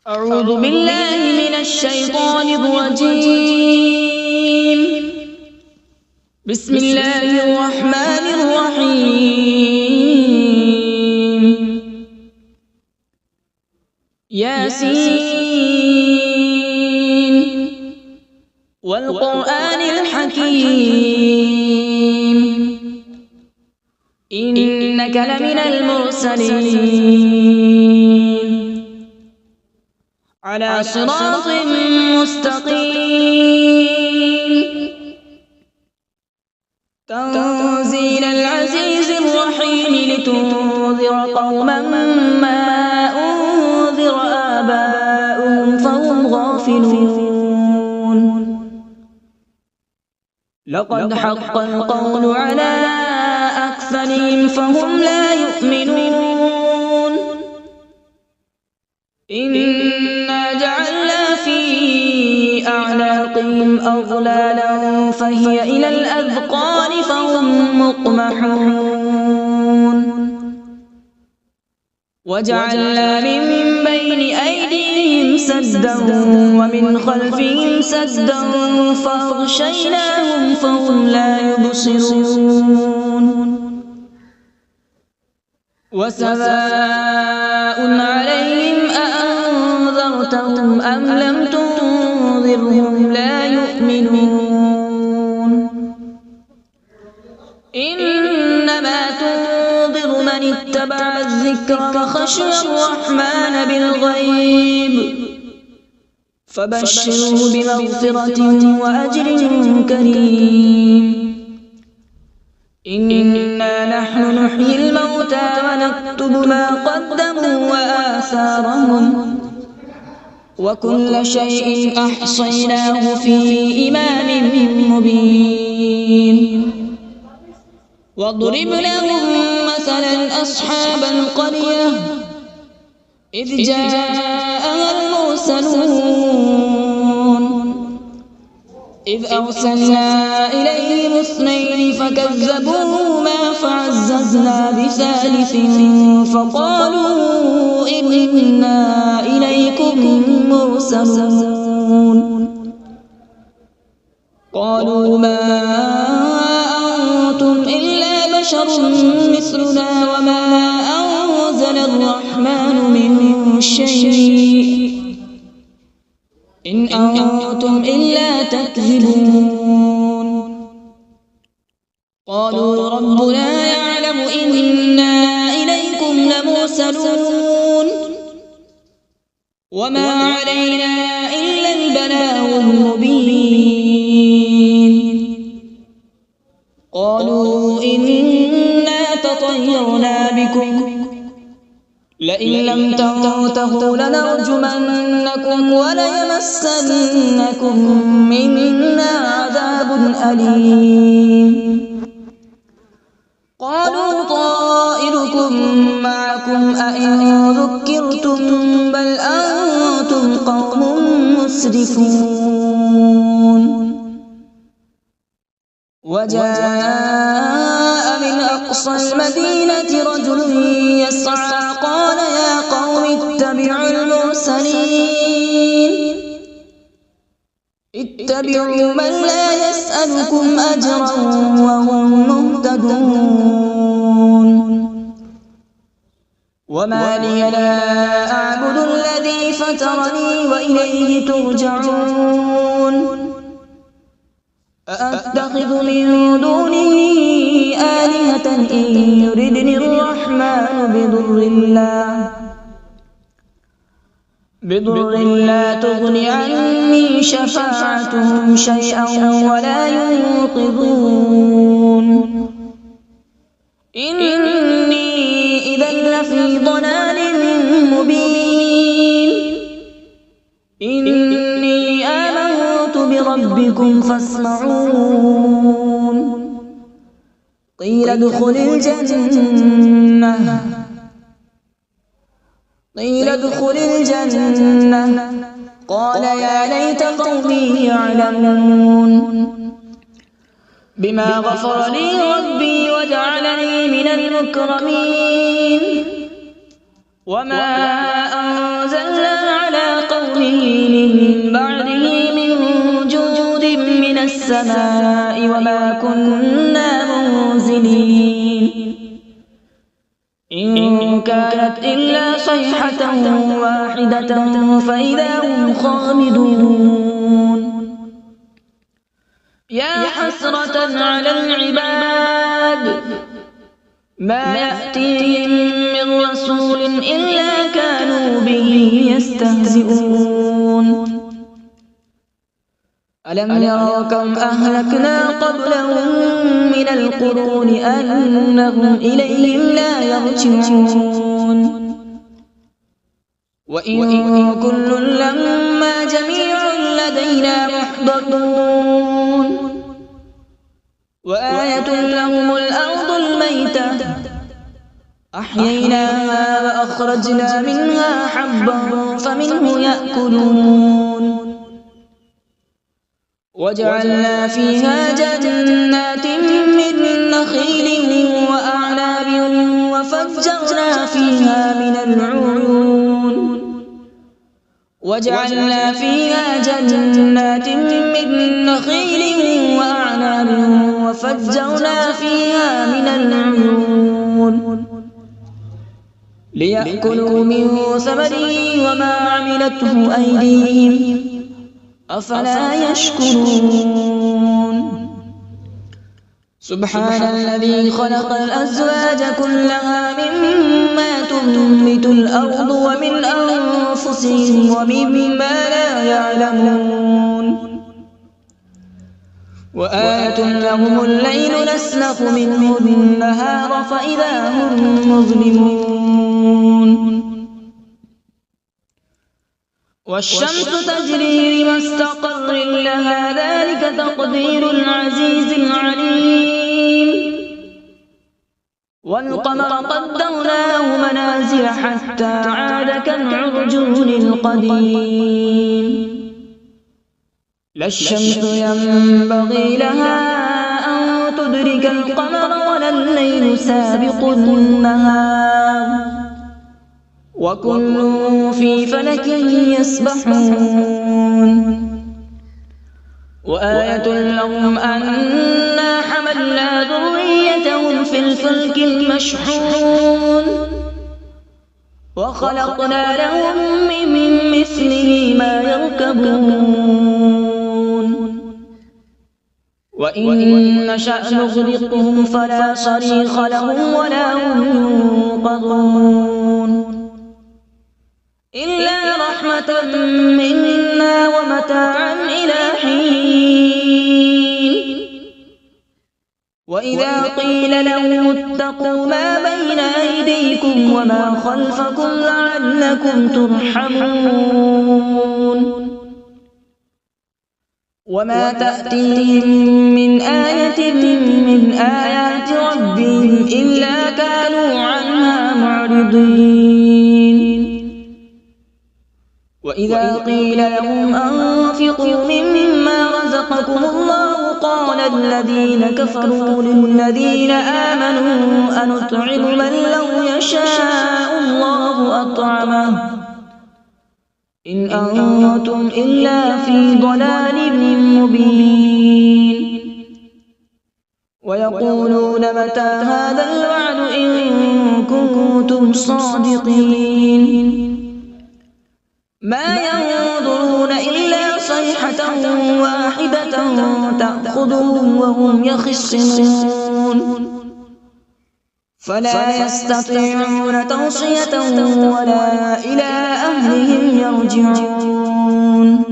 أعوذ بالله من الشيطان الرجيم. بسم الله الرحمن الرحيم. ياسين والقرآن الحكيم إنك لمن المرسلين على صراط مستقيم. تنزيل العزيز الرحيم لتنذر قوما ما أنذر آباؤهم فهم غافلون. لقد حق القول على أكثرهم فهم لا يؤمنون. إنا جعلنا في أعناقهم أغلالا فهي إلى الأذقان فهم مقمحون. وجعلنا من بين أيديهم سدا ومن خلفهم سدا فأغشيناهم فهم لا يبصرون. وسواء عليهم أأنذرتهم أم لم تنذرهم لا يؤمنون. إنما تنذر من اتبع الذكر وخشي الرحمن بالغيب فبشره بمغفرة وأجر كريم. إنا نحن نحيي الموتى ونكتب ما قدموا وآثارهم وكل شيء أحصيناه في إمام مبين. واضرب لهم مثلا أصحاب القرية إذ جاءها المرسلون إذ أرسلنا إليهم اثنين فكذبوهما فعززنا بثالث فقالوا إنا إليكم مرسلون. قالوا ما أنتم إلا بشر مثلنا وما أنزل الرحمن من شيء إن أنتم إلا تكذبون. قالوا ربنا يعلم إنا إليكم لمرسلون وما علينا إلا البلاغ المبين. قالوا إنا تطيرنا بكم لئن لم تنتهوا لنرجمنكم وليمسنكم منا عذاب أليم. قالوا طائركم معكم أئن ذكرتم بل أنتم قوم مسرفون. وجاء من أقصى المدينة رجل يسعى قال يا قوم اتبعوا المرسلين اتبعوا من لا يسألكم أجرا وهم مهتدون. وما لي لا أعبد الذي فطرني وإليه ترجعون. أأتخذ من دونه آلهة إن يردني الرحمن بضر لا تغن عني شفاعتهم شيئا ولا ينقذون. إني إذا لفي ضلال مبين. إني آمنت بربكم فاسمعون. قيل ادخل الجنة قال يا ليت قومي يعلمون بما غفر لي ربي وجعلني من المكرمين. وما أنزلنا على من بعده من جود من السماء وما كنا منزلين إن كانت إلا صيحة واحدة فإذا هم خامدون يا حسرة على العباد ما يأتيهم من رسول إلا كانوا به يستهزئون ألم يروا كم أهلكنا قبلهم من القرون أنهم إليهم لا يرجعون وإن كل لما جميع لدينا محضرون وآية لهم الأرض الميتة أحييناها وأخرجنا منها حبا فمنه يأكلون وجعلنا فيها جنات من نخيل وأعناب وفجرنا فيها من العيون وجعلنا فيها جنات من نخيل وأعناب وفجرنا فيها من العيون ليأكلوا من ثمره وما عملته أيديهم أفلا يشكرون سبحان الذي خلق الأزواج كلها مما تنبت الأرض ومن أنفسهم ومما لا يعلمون وآية لهم الليل نسلخ منه النهار فإذا هم مظلمون والشمس تجري لمستقر لها ذلك تقدير العزيز العليم والقمر قدرناه منازل حتى عاد كالعرجون القديم لا الشمس ينبغي لها أن تدرك القمر ولا الليل سابق النهار وكل في فلك يسبحون وآية لهم أنا حملنا ذريتهم في الفلك المشحون وخلقنا لهم من مثله ما يركبون وإن نشأ نغرقهم فلا صريخ لهم ولا هم ينقذون إلا رحمة منا ومتاعا إلى حين وإذا قيل لهم اتقوا ما بين أيديكم وما خلفكم لعلكم ترحمون وما تأتيهم من آية من آيات ربهم إلا كانوا عنها معرضين وإذا قيل لهم أنفقوا مما رزقكم الله قال الذين كفروا للذين آمنوا أنطعم من لو يشاء الله أطعمه إن أنتم إلا في ضلال مبين ويقولون متى هذا الوعد إن كنتم صادقين ما ينظرون إلا صيحة واحدة تأخذهم وهم يخصمون فلا يستطيعون توصية ولا إلى أهلهم يرجعون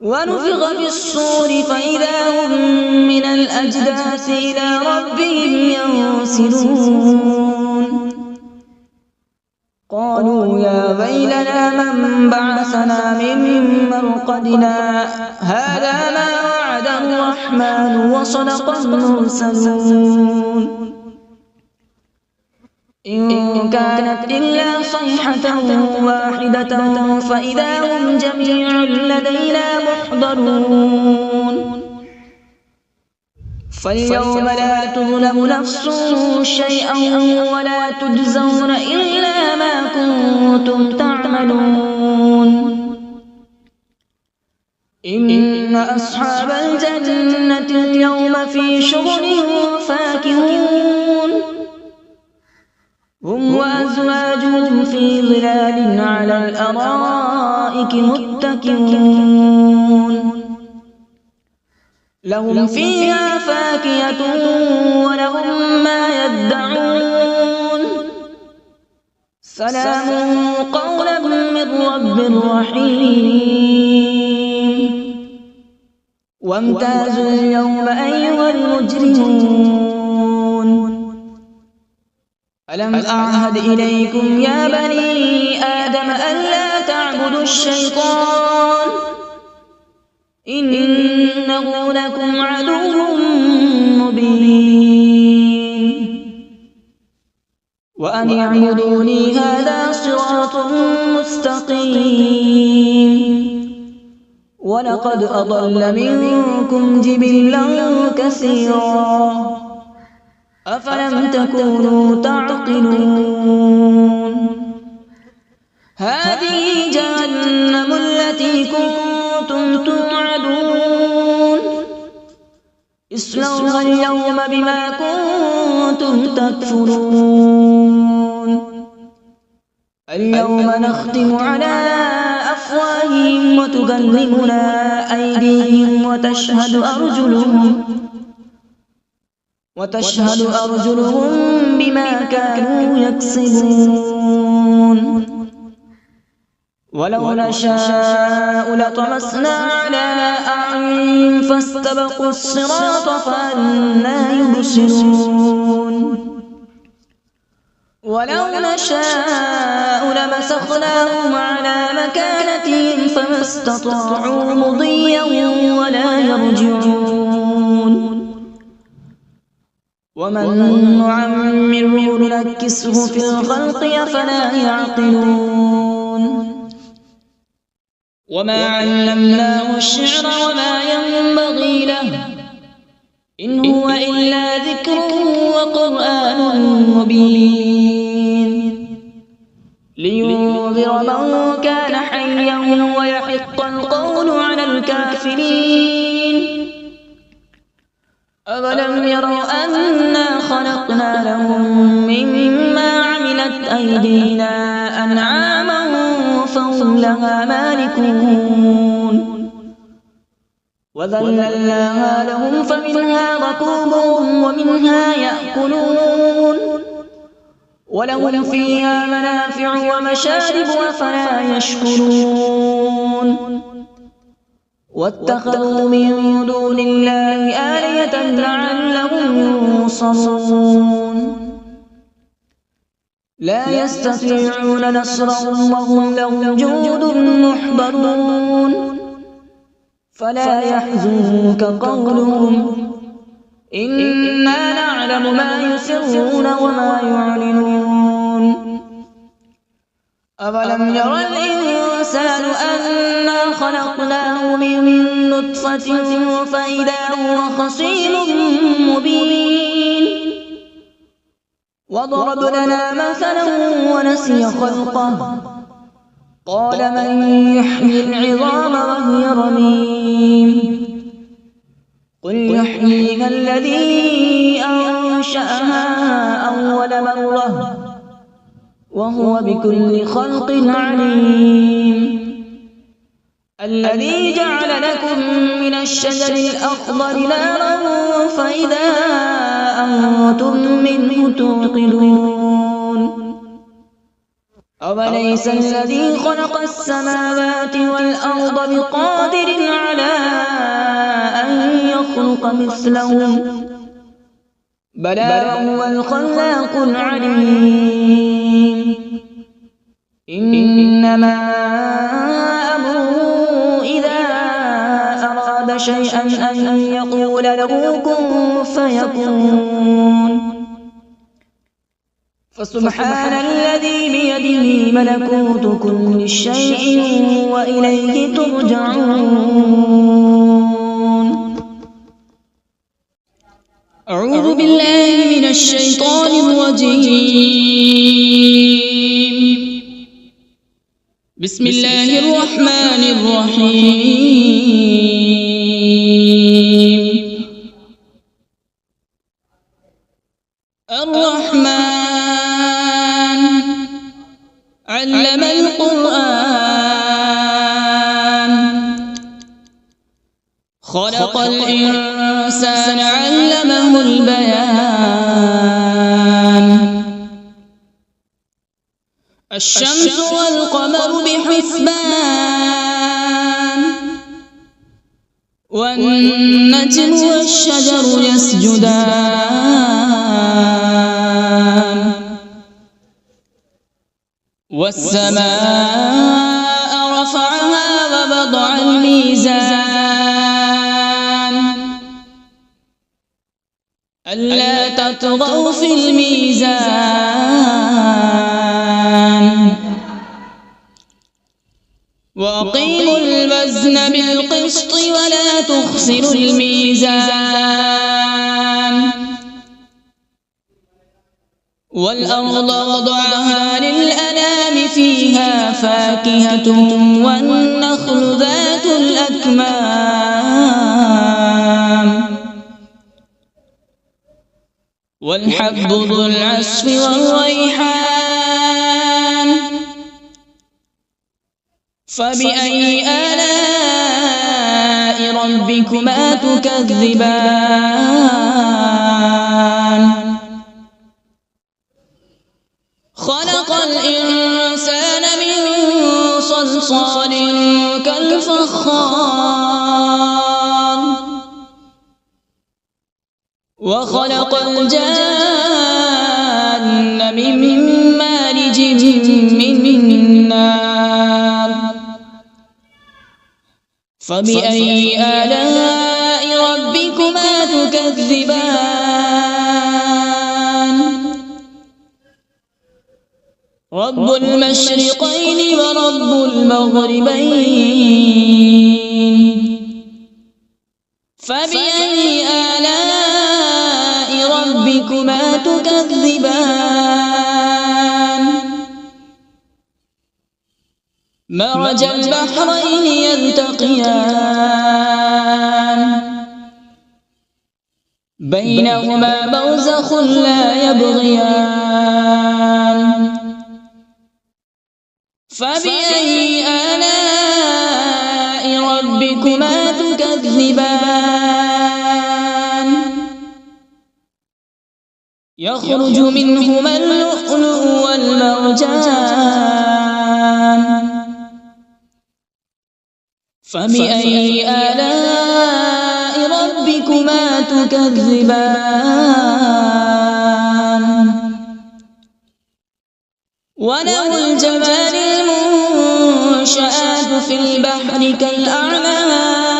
ونفخ في الصور فإذا هم من الأجداث إلى ربهم ينسلون قالوا يا ويلنا من بعثنا من مرقدنا هذا ما وعد الرحمن وصدق المرسلون إن كانت إلا صيحة واحدة فإذا هم جميع لدينا محضرون فاليوم لا تظلم نفس شيئا ولا تجزون إلا ما كنتم تعملون إن أصحاب الجنة اليوم في شغل فاكهون هم وأزواجهم في ظلال على الأرائك متكئون لهم فيها فاكهة ولهم ما يدعون سلام قولا من رب رحيم وامتازوا اليوم أيها المجرمون ألم أعهد إليكم يا بني آدم ألا تعبدوا الشيطان إنه لكم عدو مبين وأن اعبدوني هذا صراط مستقيم ولقد أضل منكم جبلا كثيرا أفلم تكونوا تعقلون هذه جهنم التي كنتم توعدون اصلوها اليوم بما كنتم تكفرون اليوم نختم على أفواههم وتكلمنا أيديهم وتشهد أرجلهم بما كانوا يكسبون ولو نشاء لطمسنا على أعينهم فاستبقوا الصراط فأنى يبصرون ولو نشاء لمسخناهم على مكانتهم فما استطاعوا مضيا ولا يرجعون ومن نعمره ننكسه في الخلق أفلا يعقلون وما علمناه الشعر وما ينبغي له إن هو إلا ذكر وقرآن مبين لينذر من كان حيا ويحق القول على الكافرين أولم يروا أنا خلقنا لهم مما عملت أيدينا أنعاما فهم لها مالكون وذللناها لهم فمنها ركوبهم ومنها يأكلون ولهم فيها منافع ومشارب أفلا يشكرون واتخذوا من دون الله آلهة لعلهم ينصرون لا يستطيعون نصرهم وهم لهم جند محضرون فلا يحزنك قولهم إنا نعلم ما يسرون وما يعلنون أولم ير الإنسان أنا خلقناه من نطفة فإذا هو خصيم مبين وضرب لنا مثلا ونسي خلقه قال من يحيي العظام وهي رميم قل يحييها الذي أنشأها أول مرة وهو بكل خلق عليم الذي جعل لكم من الشجر الأخضر نارا فإذا أنتم منه توقدون أوليس الذي خلق السماوات والأرض بقادر على أن يخلق مثلهم بلى هو الخلاق العليم إنما أمره إذا أراد شيئا أن يقول له كن فيكون فسبحان الذي بيده ملكوت كل شيء وإليه ترجعون أعوذ بالله من الشيطان الرجيم بسم الله الرحمن الرحيم. الرحمن علم القرآن، خلق الإنسان علمه البيان. الشمس والقمر بحسبان، والنجم والشجر يسجدان. والسماء رفعها ووضع الميزان، ألا تطغوا في الميزان. وأقيموا الوزن بالقسط ولا تخسروا الميزان. والأرض وضعها للأنام، فيها فاكهة والنخل ذات الأكمام، والحب ذو العصف والريحان. فبأي آلاء ربكما تكذبان؟ خلق الإنسان من صلصال كالفخار، وخلق الجان من مارج من نار. فبأي آلاء ربكما تكذبان؟ رب المشرقين ورب المغربين. فبأي آلاء ربكما تكذبان؟ مرج البحرين يلتقيان، بينهما برزخ لا يبغيان. فبأي آلاء ربكما تكذبان؟ يخرج منهما اللؤلؤ والمرجان. فبأي آلاء ربكما تكذبان؟ وله الجوار المنشآت في البحر كالأعلام.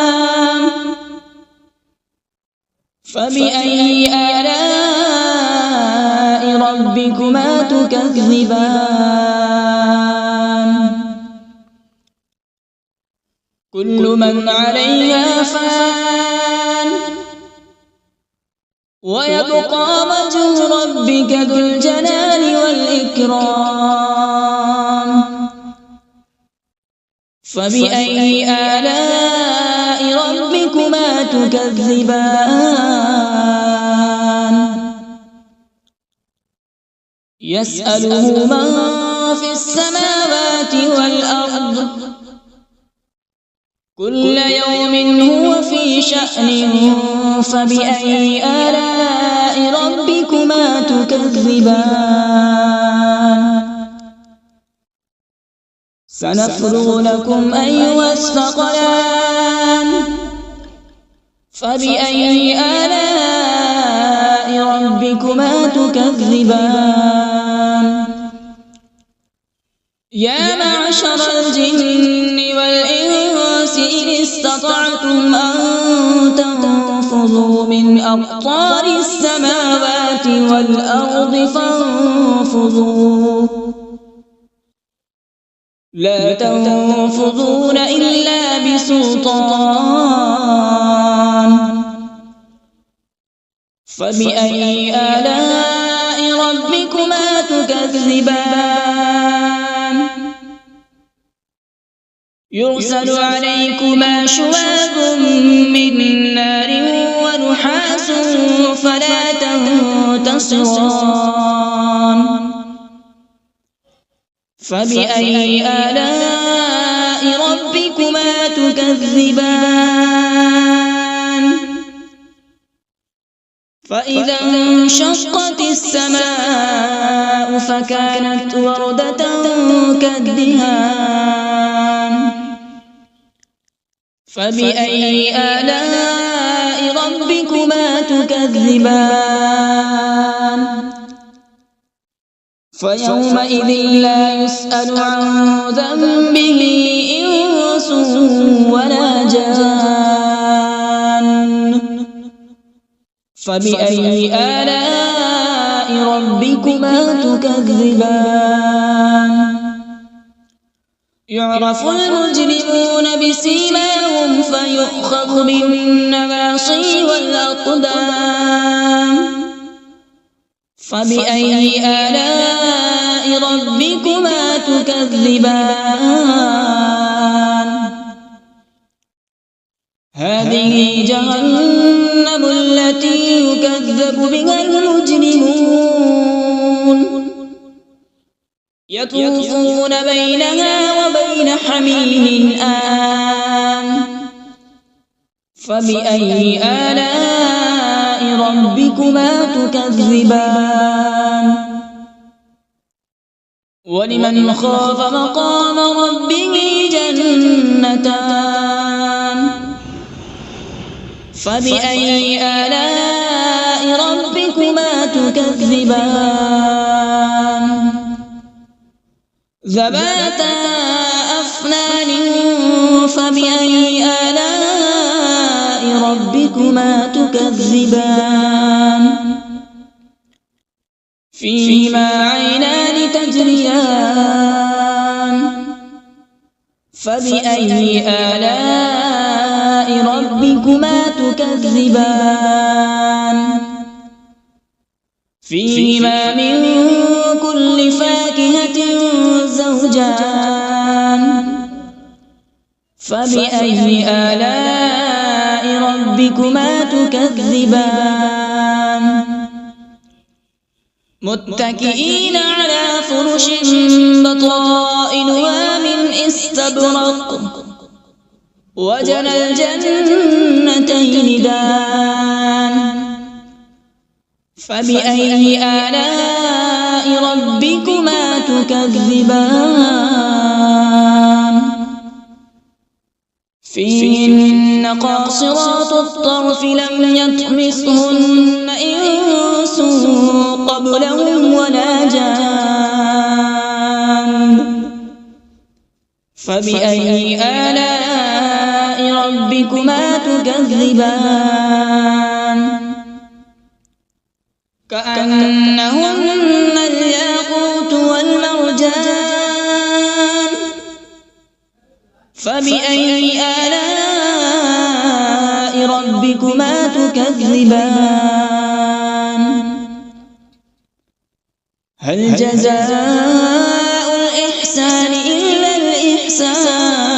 فبأي آلاء ربكما تكذبان؟ كل من عليها فان، ويبقى وجه ربك ذو الجلال والإكرام. فبأي آلاء ربكما تكذبان؟ يسأله من في السماوات والأرض، كل يوم هو في شأن. فبأي آلاء ربكما تكذبان؟ سنفرغ لكم أيها الثقلان. فبأي آلاء ربكما تكذبان؟ يا معشر الجن والإنس إن استطعتم أن تنفذوا من أقطار السماوات والأرض فانفذوا، لا تنفذون إلا بسلطان. فبأي آلاء ربكما تكذبان؟ يرسل عليكما شواظ من نار ونحاس فلا تنتصران فبأي آلاء ربكما تكذبان فإذا انشقت السماء فكانت وردة كالدهان فبأي آلاء ربكما تكذبان فيومئذ لا يسأل عن ذنبه إنس ولا جان فبأي آلاء ربكما تكذبان يعرف المجرمون بسيماهم فيؤخذ بالنواصي والأقدام فبأي آلاء ربكما تكذبان هذه جهنم التي يكذب بها المجرمون يطوفون بينها وبين حميم آن فبأي آلاء ربكما تكذبان ولمن خاف مقام ربه جنتان فبأي آلاء ربكما تكذبان ذواتا أفنان فبأي آلاء ربكما تكذبان فيهما عينان تجريان فبأي آلاء ربكما تكذبان فيهما من كل فاكهة زوجان فبأي آلاء ربكما تكذبان متكئين على فرش بطائنها من استبرق وجنى الجنتين دان فبأي آلاء ربكما تكذبان فيهن قاصرات الطرف لم يطمثهن إنس قبلهم ولا جان فبأي آلاء ربكما تكذبان كأنهن الياقوت والمرجان فبأي آلاء ربكما تكذبان هل جزاء الإحسان إلا الإحسان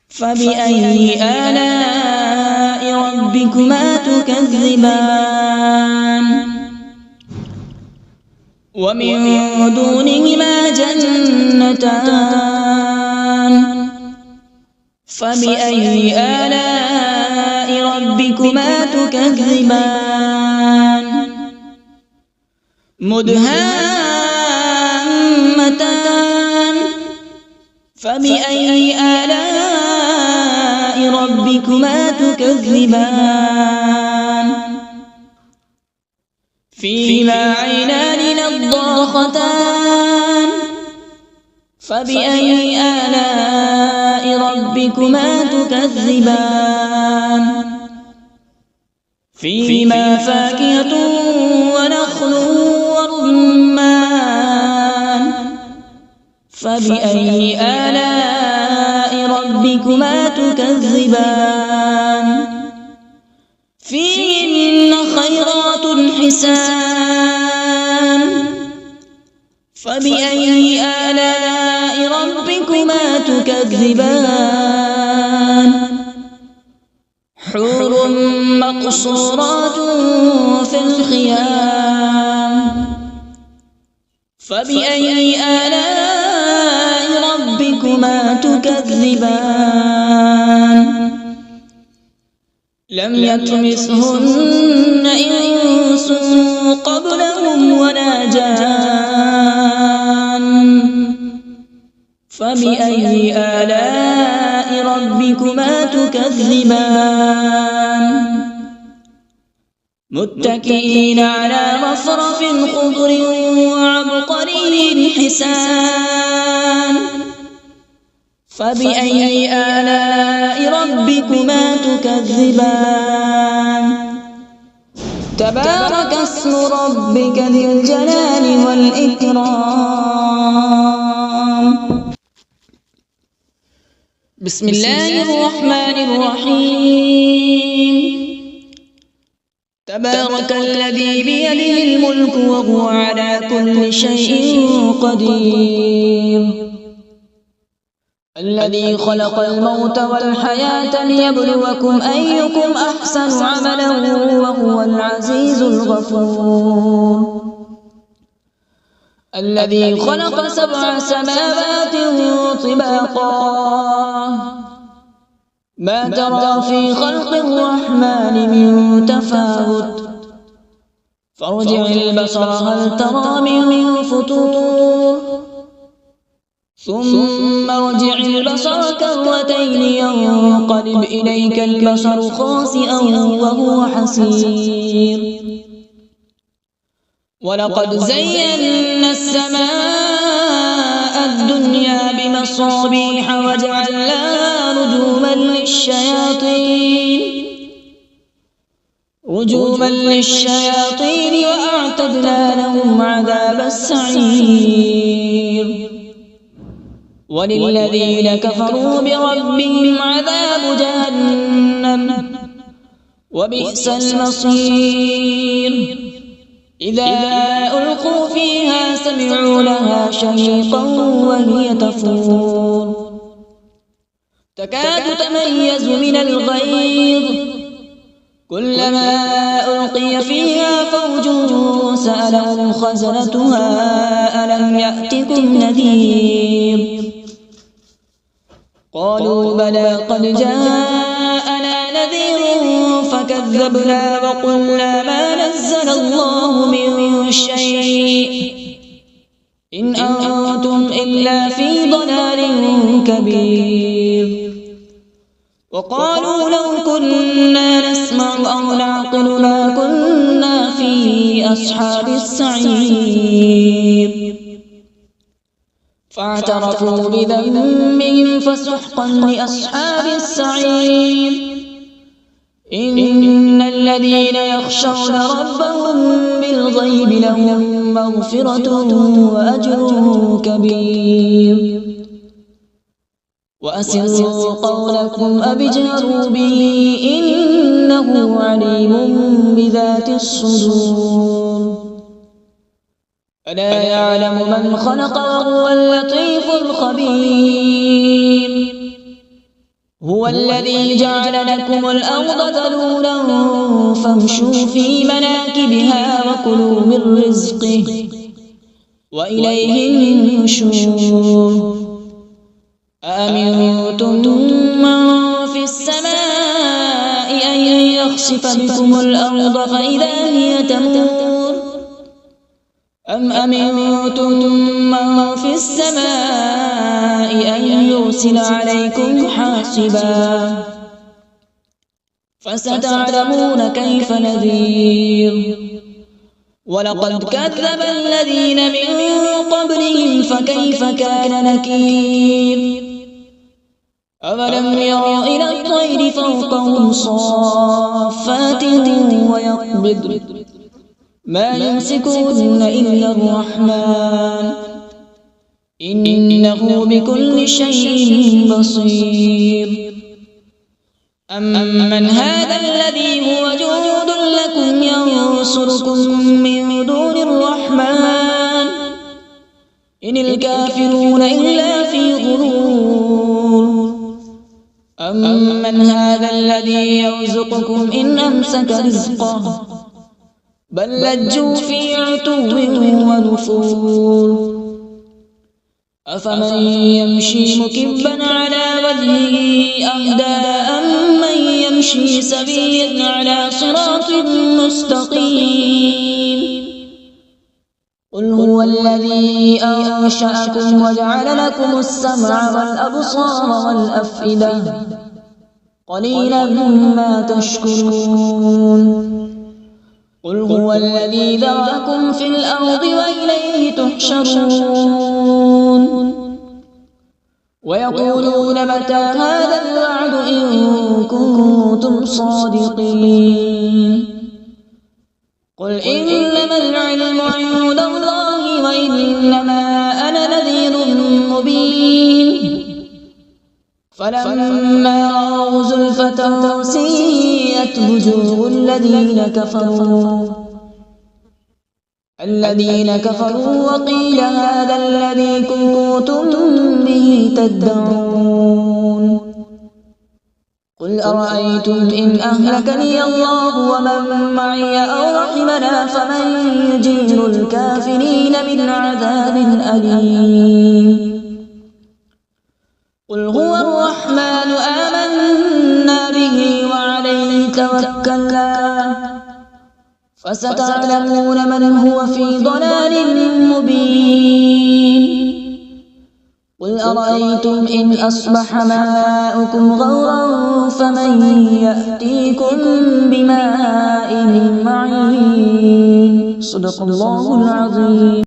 فبأي آلاء ربكما تكذبان ومن دونهما جنتان فبأي آلاء ربكما تكذبان مدهامتان فبأي آلاء ربكما تكذبان فيهما عينان نضاختان فبأي آلاء ربكما تكذبان فيهما فاكهة ونخل ورمان فبأي آلاء ربكما تكذبان فيهن خيرات حسان فبأي آلاء ربكما ربكما تكذبان حور مقصورات في الخيام فبأي آلاء ربكما تكذبان لم يطمثهن إنس قبلهم ولا جان فبأي آلاء ربكما تكذبان متكئين على مصرف خضر وعبقري حسان فبأي آلاء ربكما تكذبان تبارك اسم ربك ذي الجلال والإكرام بسم الله الرحمن الرحيم تبارك الذي بيده الملك وهو على كل شيء قدير الذي خلق الموت والحياة ليبلوكم أيكم أحسن عملا وهو العزيز الغفور الذي خلق 7 سماوات طباقا ما ترى في خلق الرحمن من تفاوت فارجع البصر هل ترى من فطور ثم ارجع البصر كرتين ينقلب إليك البصر خاسئا وهو حسير ولقد زينا السماء الدنيا بمصابيح وجعلناها رجوما للشياطين وأعتدنا لهم عذاب السعير وللذين كفروا بربهم عذاب جهنم وبئس المصير إذا ألقوا فيها سمعوا لها شهيقا وهي تفور تكاد تميز من الغيظ كلما ألقي فيها فوج سألهم خزنتها ألم يأتكم نذير قالوا بلى قد جاءنا نذير فكذبنا وقلنا ما نزل الله من شيء إن أنتم إلا في ضلال كبير وقالوا لو كنا نسمع أو نعقل ما كنا في أصحاب السعير فاعترفوا بذنبهم فسحقا لأصحاب السعير إن الذين يخشون ربهم بالغيب لهم مغفرة وأجر كبير وأسروا قولكم أو اجهروا به إنه عليم بذات الصدور ألا يعلم من خلق وهو اللطيف الخبير هو الذي جعل لكم الأرض ذلولا فامشوا في مناكبها وكلوا من رزقه وإليه النشور أأمنتم من في السماء أن يخسف بكم الأرض فإذا هي تمور أم أمنتم من في السماء أن يرسل عليكم حاصبا فستعلمون كيف نذير ولقد كذب الذين من قبلهم فكيف كان نكير أولم يروا إلى الطير فوقهم صافات ويقبض ما يمسكون إلا الرحمن إنه بكل شيء بصير أمن هذا الذي هو جند لكم ينصركم من دون الرحمن إن الكافرون إلا في غرور يرزقكم إن أمسك رزقه بل لجوا في عتو ونفور أفمن يمشي مكبا على وجهه أهدى أمن يمشي سويا على صراط مستقيم قل هو الذي أنشأكم وجعل لكم السمع والأبصار والأفئدة قليلا ما تشكرون قل هو الذي ذرأكم في الأرض وإليه تحشرون ويقولون متى هذا الوعد إن كنتم صادقين قل إنما العلم عند الله وإنما أنا نذير مبين فلما رأوا زلفة سيئت وجوه الذين كفروا وقيل هذا الذي كنتم به تدعون قل أرأيتم إن أهلكني الله ومن معي أو رحمنا فمن يجير الكافرين من عذاب أليم قل هو الرحمن آمنا به وعليه توكلنا فستعلمون من هو في ضلال مبين قل أرأيتم إن أصبح ماؤكم غورا فمن يأتيكم بماء معين صدق الله العظيم.